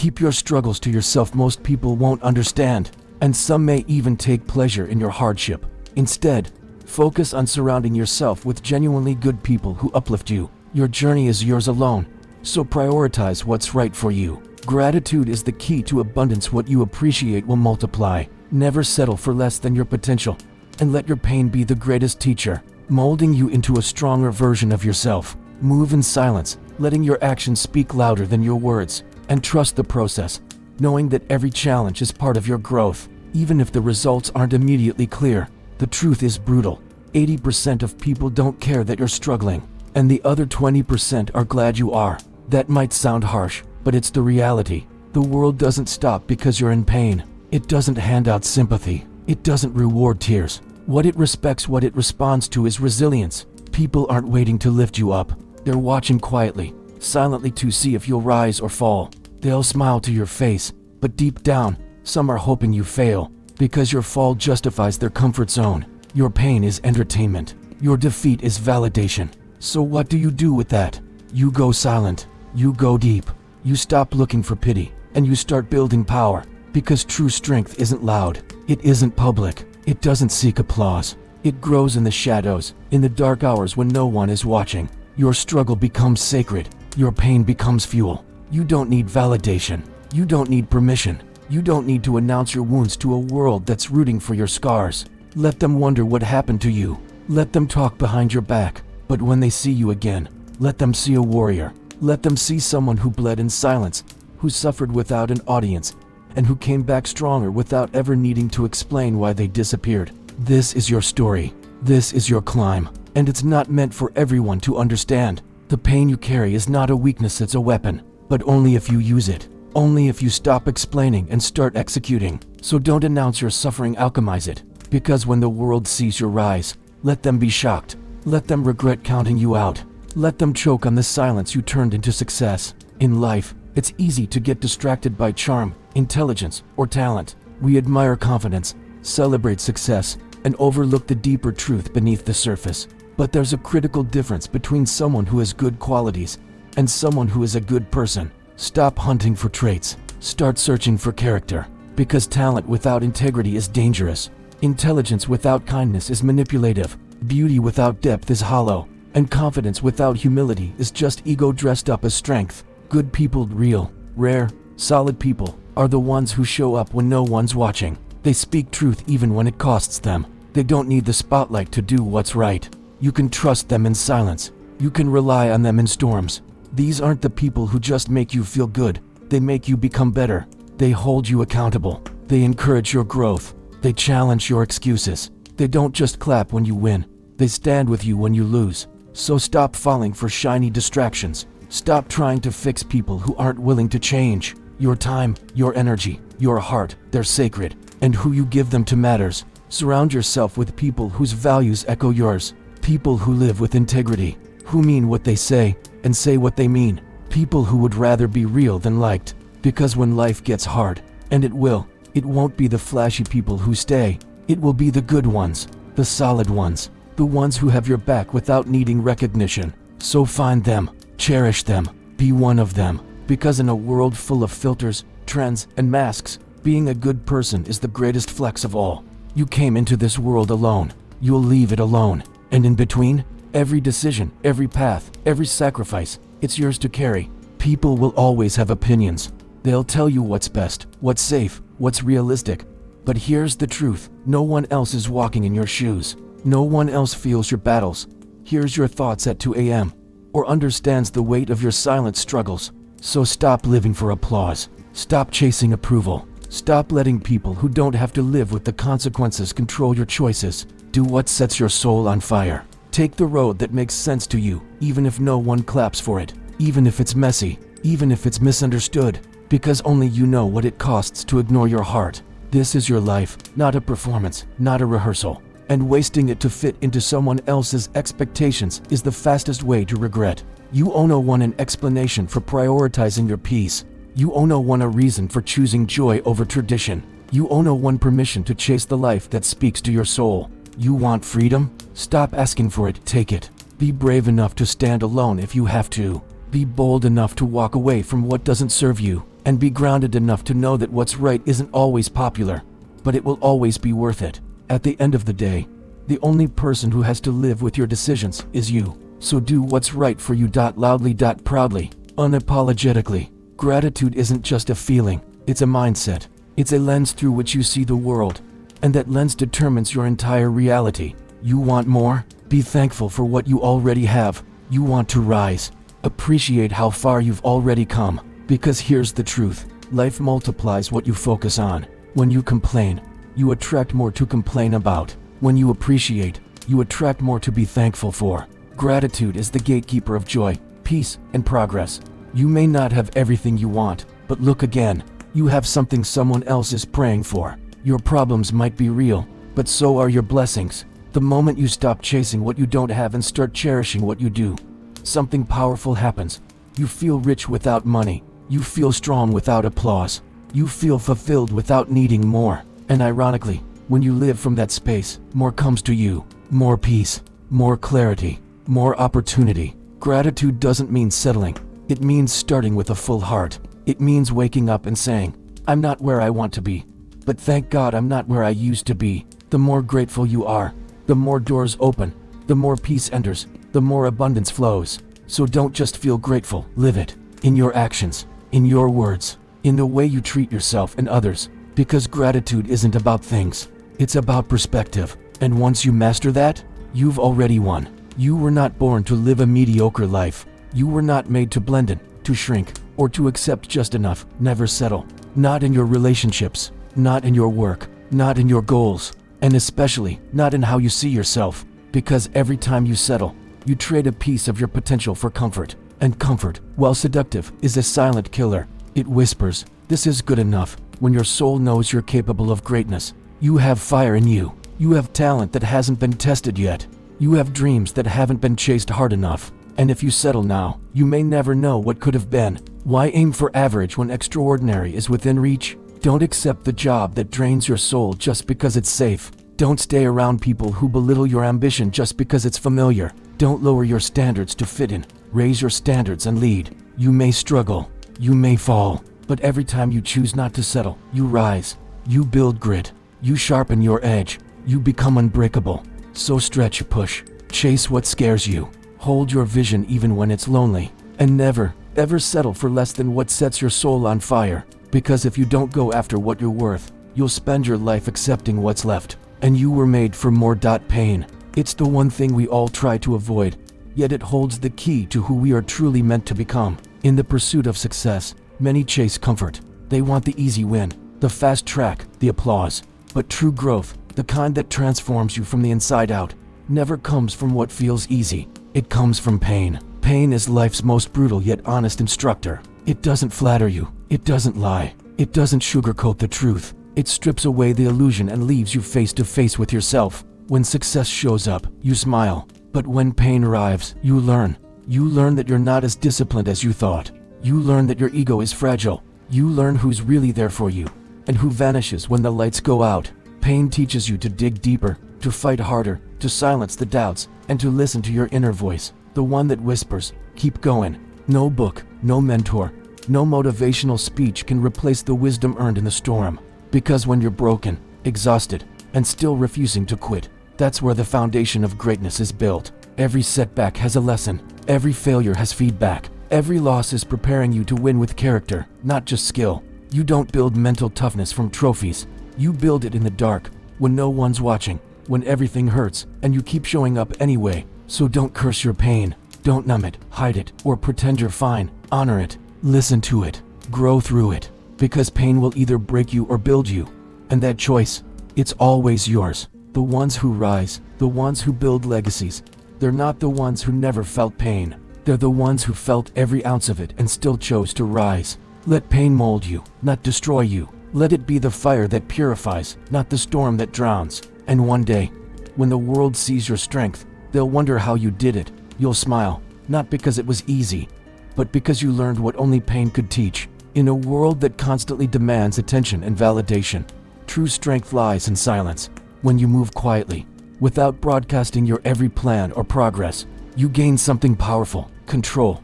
Keep your struggles to yourself. Most people won't understand, and some may even take pleasure in your hardship. Instead, focus on surrounding yourself with genuinely good people who uplift you. Your journey is yours alone, so prioritize what's right for you. Gratitude is the key to abundance. What you appreciate will multiply. Never settle for less than your potential, and let your pain be the greatest teacher, molding you into a stronger version of yourself. Move in silence, letting your actions speak louder than your words, and trust the process, knowing that every challenge is part of your growth. Even if the results aren't immediately clear, the truth is brutal. 80% of people don't care that you're struggling, and the other 20% are glad you are. That might sound harsh, but it's the reality. The world doesn't stop because you're in pain. It doesn't hand out sympathy. It doesn't reward tears. What it respects, what it responds to is resilience. People aren't waiting to lift you up. They're watching quietly, silently to see if you'll rise or fall. They'll smile to your face, but deep down, some are hoping you fail, because your fall justifies their comfort zone. Your pain is entertainment. Your defeat is validation. So what do you do with that? You go silent. You go deep. You stop looking for pity, and you start building power, because true strength isn't loud. It isn't public. It doesn't seek applause. It grows in the shadows, in the dark hours when no one is watching. Your struggle becomes sacred. Your pain becomes fuel. You don't need validation. You don't need permission. You don't need to announce your wounds to a world that's rooting for your scars. Let them wonder what happened to you. Let them talk behind your back. But when they see you again, let them see a warrior. Let them see someone who bled in silence, who suffered without an audience, and who came back stronger without ever needing to explain why they disappeared. This is your story. This is your climb. And it's not meant for everyone to understand. The pain you carry is not a weakness, it's a weapon. But only if you use it. Only if you stop explaining and start executing. So don't announce your suffering, alchemize it. Because when the world sees your rise, let them be shocked. Let them regret counting you out. Let them choke on the silence you turned into success. In life, it's easy to get distracted by charm, intelligence, or talent. We admire confidence, celebrate success, and overlook the deeper truth beneath the surface. But there's a critical difference between someone who has good qualities and someone who is a good person. Stop hunting for traits. Start searching for character. Because talent without integrity is dangerous. Intelligence without kindness is manipulative. Beauty without depth is hollow. And confidence without humility is just ego dressed up as strength. Good people, real, rare, solid people, are the ones who show up when no one's watching. They speak truth even when it costs them. They don't need the spotlight to do what's right. You can trust them in silence. You can rely on them in storms. These aren't the people who just make you feel good. They make you become better. They hold you accountable. They encourage your growth. They challenge your excuses. They don't just clap when you win. They stand with you when you lose. So stop falling for shiny distractions. Stop trying to fix people who aren't willing to change. Your time, your energy, your heart, they're sacred. And who you give them to matters. Surround yourself with people whose values echo yours. People who live with integrity. Who mean what they say and say what they mean. People who would rather be real than liked. Because when life gets hard, and it won't be the flashy people who stay. It will be the good ones, the solid ones, the ones who have your back without needing recognition. So find them, cherish them, be one of them. Because in a world full of filters, trends, and masks, being a good person is the greatest flex of all. You came into this world alone. You'll leave it alone. And in between, every decision, every path, every sacrifice, it's yours to carry. People will always have opinions. They'll tell you what's best, what's safe, what's realistic. But here's the truth. No one else is walking in your shoes. No one else feels your battles, hears your thoughts at 2 a.m., or understands the weight of your silent struggles. So stop living for applause. Stop chasing approval. Stop letting people who don't have to live with the consequences control your choices. Do what sets your soul on fire. Take the road that makes sense to you, even if no one claps for it, even if it's messy, even if it's misunderstood, because only you know what it costs to ignore your heart. This is your life, not a performance, not a rehearsal. And wasting it to fit into someone else's expectations is the fastest way to regret. You owe no one an explanation for prioritizing your peace. You owe no one a reason for choosing joy over tradition. You owe no one permission to chase the life that speaks to your soul. You want freedom? Stop asking for it, take it. Be brave enough to stand alone if you have to. Be bold enough to walk away from what doesn't serve you. and be grounded enough to know that what's right isn't always popular, but it will always be worth it. At the end of the day, the only person who has to live with your decisions is you. So do what's right for you. Loudly, proudly, unapologetically. Gratitude isn't just a feeling, it's a mindset. It's a lens through which you see the world, and that lens determines your entire reality. You want more? Be thankful for what you already have. You want to rise? Appreciate how far you've already come. Because here's the truth, life multiplies what you focus on. When you complain, you attract more to complain about. When you appreciate, you attract more to be thankful for. Gratitude is the gatekeeper of joy, peace, and progress. You may not have everything you want, but look again. You have something someone else is praying for. Your problems might be real, but so are your blessings. The moment you stop chasing what you don't have and start cherishing what you do, something powerful happens. You feel rich without money. You feel strong without applause. You feel fulfilled without needing more. And ironically, when you live from that space, more comes to you. More peace, more clarity, more opportunity. Gratitude doesn't mean settling. It means starting with a full heart. It means waking up and saying, I'm not where I want to be, but thank God I'm not where I used to be. The more grateful you are, the more doors open, the more peace enters, the more abundance flows. So don't just feel grateful, live it. In your actions, in your words, in the way you treat yourself and others. Because gratitude isn't about things, it's about perspective. And once you master that, you've already won. You were not born to live a mediocre life. You were not made to blend in, to shrink, or to accept just enough. Never settle. Not in your relationships, not in your work, not in your goals, and especially not in how you see yourself. Because every time you settle, you trade a piece of your potential for comfort. And comfort, while seductive, is a silent killer. It whispers, this is good enough, when your soul knows you're capable of greatness. You have fire in you. You have talent that hasn't been tested yet. You have dreams that haven't been chased hard enough. And if you settle now, you may never know what could have been. Why aim for average when extraordinary is within reach? Don't accept the job that drains your soul just because it's safe. Don't stay around people who belittle your ambition just because it's familiar. Don't lower your standards to fit in. Raise your standards and lead. You may struggle. You may fall. But every time you choose not to settle, you rise. You build grit. You sharpen your edge. You become unbreakable. So stretch, push. Chase what scares you. Hold your vision even when it's lonely. And never, ever settle for less than what sets your soul on fire. Because if you don't go after what you're worth, you'll spend your life accepting what's left. And you were made for more. Pain. It's the one thing we all try to avoid, yet it holds the key to who we are truly meant to become. In the pursuit of success, many chase comfort. They want the easy win, the fast track, the applause. But true growth, the kind that transforms you from the inside out, never comes from what feels easy. It comes from pain. Pain is life's most brutal yet honest instructor. It doesn't flatter you. It doesn't lie. It doesn't sugarcoat the truth. It strips away the illusion and leaves you face to face with yourself. When success shows up, you smile. But when pain arrives, you learn. You learn that you're not as disciplined as you thought. You learn that your ego is fragile. You learn who's really there for you, and who vanishes when the lights go out. Pain teaches you to dig deeper, to fight harder, to silence the doubts, and to listen to your inner voice, the one that whispers, keep going. No book, no mentor, no motivational speech can replace the wisdom earned in the storm. Because when you're broken, exhausted, and still refusing to quit, that's where the foundation of greatness is built. Every setback has a lesson. Every failure has feedback. Every loss is preparing you to win with character, not just skill. You don't build mental toughness from trophies. You build it in the dark, when no one's watching, when everything hurts, and you keep showing up anyway. So don't curse your pain. Don't numb it, hide it, or pretend you're fine. Honor it. Listen to it. Grow through it. Because pain will either break you or build you. And that choice, it's always yours. The ones who rise, the ones who build legacies, they're not the ones who never felt pain. They're the ones who felt every ounce of it and still chose to rise. Let pain mold you, not destroy you. Let it be the fire that purifies, not the storm that drowns. And one day, when the world sees your strength, they'll wonder how you did it. You'll smile, not because it was easy, but because you learned what only pain could teach. In a world that constantly demands attention and validation, true strength lies in silence. When you move quietly, without broadcasting your every plan or progress, you gain something powerful. Control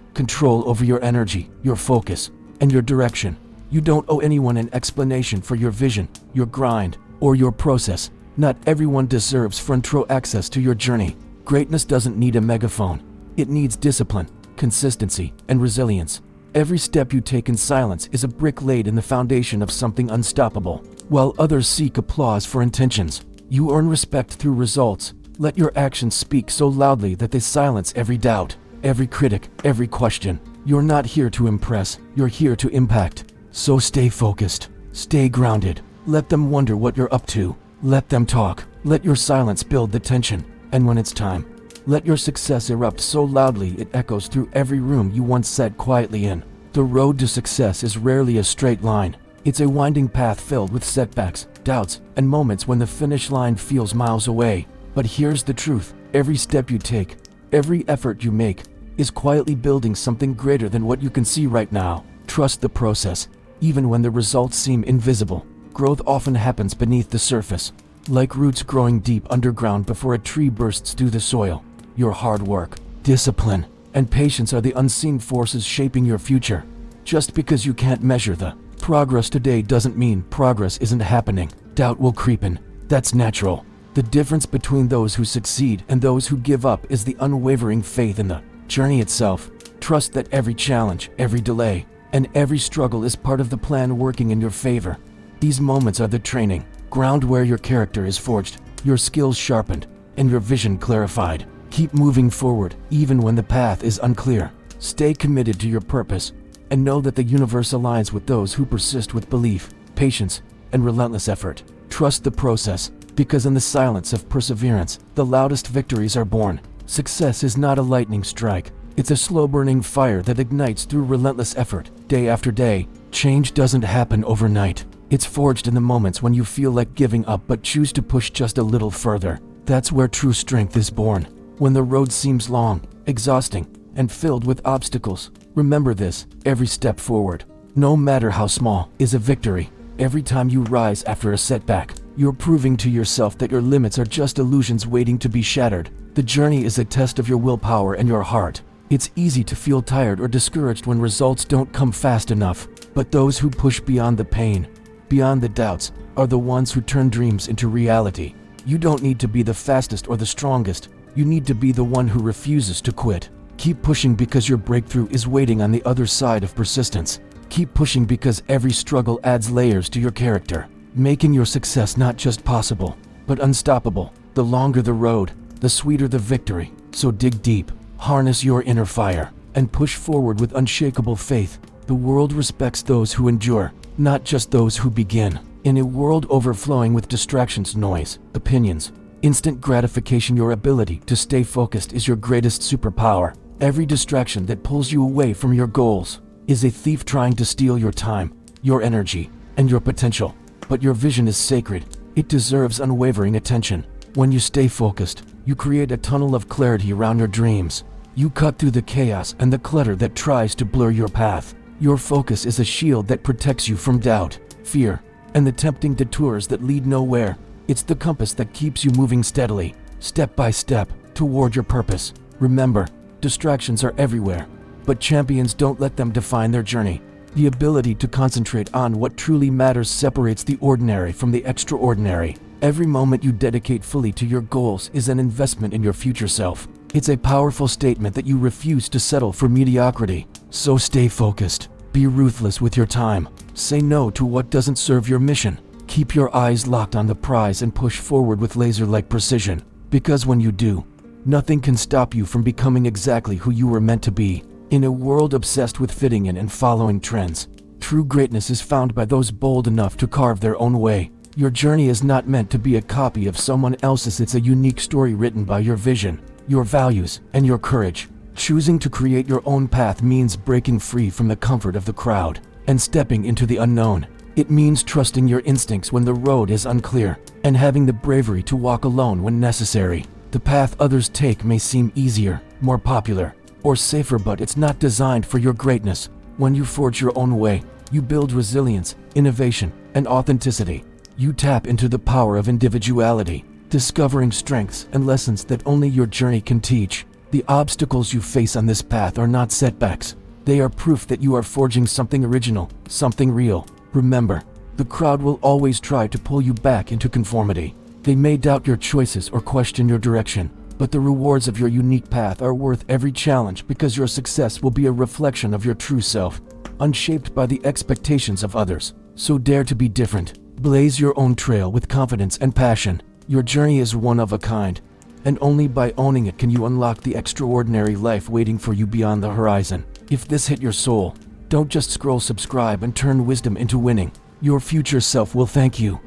over your energy, your focus, and your direction. You don't owe anyone an explanation for your vision, your grind, or your process. Not everyone deserves front row access to your journey. Greatness doesn't need a megaphone. It needs discipline, consistency, and resilience. Every step you take in silence is a brick laid in the foundation of something unstoppable. While others seek applause for intentions, you earn respect through results. Let your actions speak so loudly that they silence every doubt, every critic, every question. You're not here to impress, you're here to impact. So stay focused, stay grounded. Let them wonder what you're up to. Let them talk. Let your silence build the tension. And when it's time, let your success erupt so loudly it echoes through every room you once sat quietly in. The road to success is rarely a straight line. It's a winding path filled with setbacks, doubts, and moments when the finish line feels miles away. But here's the truth. Every step you take, every effort you make, is quietly building something greater than what you can see right now. Trust the process. Even when the results seem invisible, growth often happens beneath the surface. Like roots growing deep underground before a tree bursts through the soil. Your hard work, discipline, and patience are the unseen forces shaping your future. Just because you can't measure the progress today doesn't mean progress isn't happening. Doubt will creep in. That's natural. The difference between those who succeed and those who give up is the unwavering faith in the journey itself. Trust that every challenge, every delay, and every struggle is part of the plan working in your favor. These moments are the training ground where your character is forged, your skills sharpened, and your vision clarified. Keep moving forward, even when the path is unclear. Stay committed to your purpose, and know that the universe aligns with those who persist with belief, patience, and relentless effort. Trust the process, because in the silence of perseverance, the loudest victories are born. Success is not a lightning strike. It's a slow-burning fire that ignites through relentless effort, day after day. Change doesn't happen overnight. It's forged in the moments when you feel like giving up but choose to push just a little further. That's where true strength is born. When the road seems long, exhausting, and filled with obstacles, remember this: every step forward, no matter how small, is a victory. Every time you rise after a setback, you're proving to yourself that your limits are just illusions waiting to be shattered. The journey is a test of your willpower and your heart. It's easy to feel tired or discouraged when results don't come fast enough, but those who push beyond the pain, beyond the doubts, are the ones who turn dreams into reality. You don't need to be the fastest or the strongest. You need to be the one who refuses to quit. Keep pushing because your breakthrough is waiting on the other side of persistence. Keep pushing because every struggle adds layers to your character, making your success not just possible, but unstoppable. The longer the road, the sweeter the victory. So dig deep, harness your inner fire, and push forward with unshakable faith. The world respects those who endure, not just those who begin. In a world overflowing with distractions, noise, opinions, instant gratification, your ability to stay focused is your greatest superpower. Every distraction that pulls you away from your goals is a thief trying to steal your time, your energy, and your potential. But your vision is sacred. It deserves unwavering attention. When you stay focused, you create a tunnel of clarity around your dreams. You cut through the chaos and the clutter that tries to blur your path. Your focus is a shield that protects you from doubt, fear, and the tempting detours that lead nowhere. It's the compass that keeps you moving steadily, step by step, toward your purpose. Remember, distractions are everywhere, but champions don't let them define their journey. The ability to concentrate on what truly matters separates the ordinary from the extraordinary. Every moment you dedicate fully to your goals is an investment in your future self. It's a powerful statement that you refuse to settle for mediocrity. So stay focused. Be ruthless with your time. Say no to what doesn't serve your mission. Keep your eyes locked on the prize and push forward with laser-like precision. Because when you do, nothing can stop you from becoming exactly who you were meant to be. In a world obsessed with fitting in and following trends, true greatness is found by those bold enough to carve their own way. Your journey is not meant to be a copy of someone else's. It's a unique story written by your vision, your values, and your courage. Choosing to create your own path means breaking free from the comfort of the crowd and stepping into the unknown. It means trusting your instincts when the road is unclear and having the bravery to walk alone when necessary. The path others take may seem easier, more popular, or safer, but it's not designed for your greatness. When you forge your own way, you build resilience, innovation, and authenticity. You tap into the power of individuality, discovering strengths and lessons that only your journey can teach. The obstacles you face on this path are not setbacks. They are proof that you are forging something original, something real. Remember, the crowd will always try to pull you back into conformity. They may doubt your choices or question your direction, but the rewards of your unique path are worth every challenge because your success will be a reflection of your true self, unshaped by the expectations of others. So dare to be different. Blaze your own trail with confidence and passion. Your journey is one of a kind, and only by owning it can you unlock the extraordinary life waiting for you beyond the horizon. If this hit your soul, don't just scroll subscribe and turn wisdom into winning. Your future self will thank you.